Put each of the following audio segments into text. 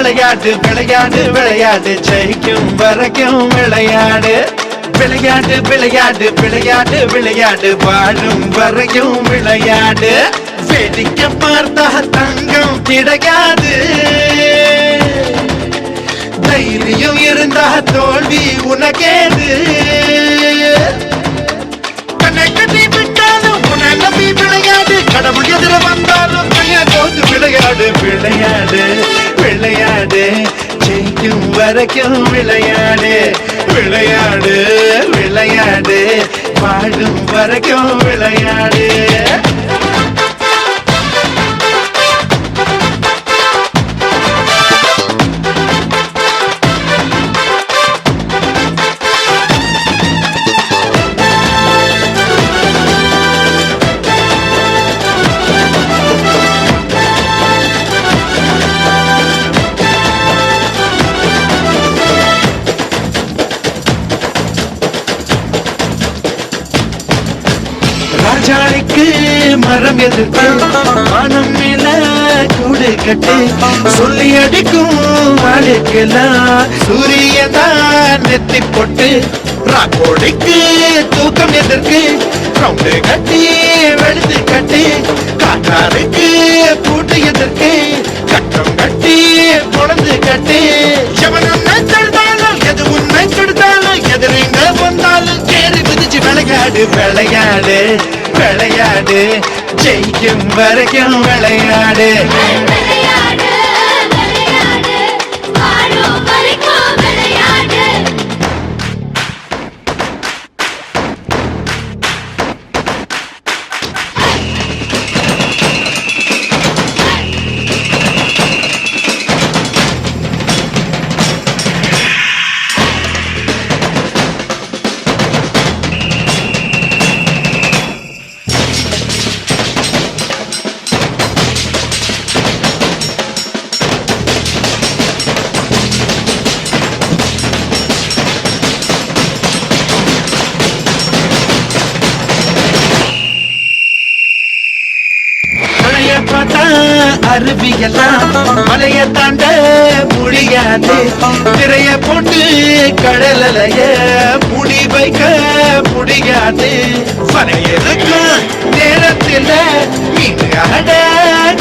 விளையாடு விளையாடு விளையாடு ஜெயிக்கும் வரைக்கும் விளையாடு விளையாடு விளையாடு விளையாடு விளையாடு வாழும் வரைக்கும் விளையாடு வேடிக்கை பார்த்தா தங்கம் கிடையாது தைரியம் இருந்தா தோல்வி உனக்கேது கண்ணை கட்டி விட்டாலும் உன்னை நம்பி விளையாடு கடவுள் எதிர வந்தாலும் கையை தோத்து விளையாடு விளையாடு விளையாடு ஜெயிக்கும் வரைக்கும் விளையாடு விளையாடு விளையாடு வாழும் வரைக்கும் விளையாடு ராஜாளிக்கு மரம் எதிர்த்து மனம் மேல கூடு கட்டு சொல்லி அடிக்கும் வாழ்க்கெல்லாம் சூரியதான் நெத்தி போட்டு ராக்கோடிக்கு தூக்கம் எதிர்க்கு ரவுண்டு கட்டி வெளுத்து கட்டி காட்டாருக்கு பூட்டு எதிர்க்கு கட்டம் கட்டி பொழந்து கட்டி எவனும் நெச்செடுத்தாலும் எது உண்மை கெடுத்தாலும் எதிரிங்க வந்தாலும் கேரி விதிச்சு விளையாடு விளையாடு விளையாடு ஜெயிக்கும் வரைக்கும் விளையாடு விளையாடு விளையாடு வாழும் வரைக்கும் விளையாடு அருவியெல்லாம் மலைய தாண்ட முடியாது திரைய போட்டு கடலைய முடி வைக்க முடியாது வரையிருக்கும் நேரத்தில் மீன் ஆட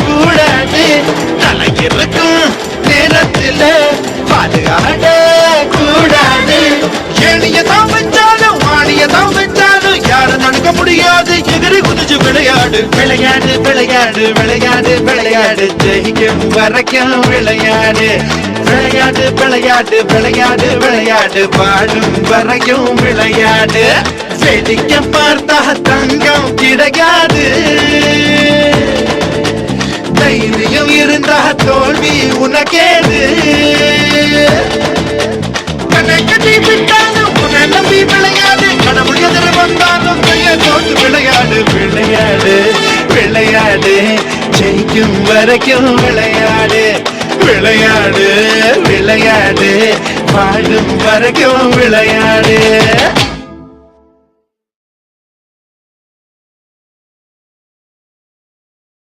கூடாது தலையிருக்கும் நேரத்தில் பாடு ஆட கூடாது எளியதான் வச்சாலும் வாணியதான் வச்சாலும் யாரும் நடக்க முடியாது எதிரி குதிச்சு விளையாடு விளையாடு விளையாடு விளையாடு விளையாடு ஜெயிக்கும் வரைக்கும் விளையாடு விளையாடு விளையாடு விளையாடு விளையாடு வாழும் வரைக்கும் விளையாடு வேடிக்கை பார்த்தா தங்கம் கிடையாது தைரியம் இருந்தா தோல்வி உனக்கேது கண்ணை கட்டி விட்டாலும் உன்னை நம்பி விளையாடு கடவுள் எதிர வந்தாலும் கையை தோத்து விளையாடு விளையாடு விளையாடு ஜெயிக்கும் வரைக்கும் விளையாடு விளையாடு விளையாடு வாழும் வரைக்கும் விளையாடு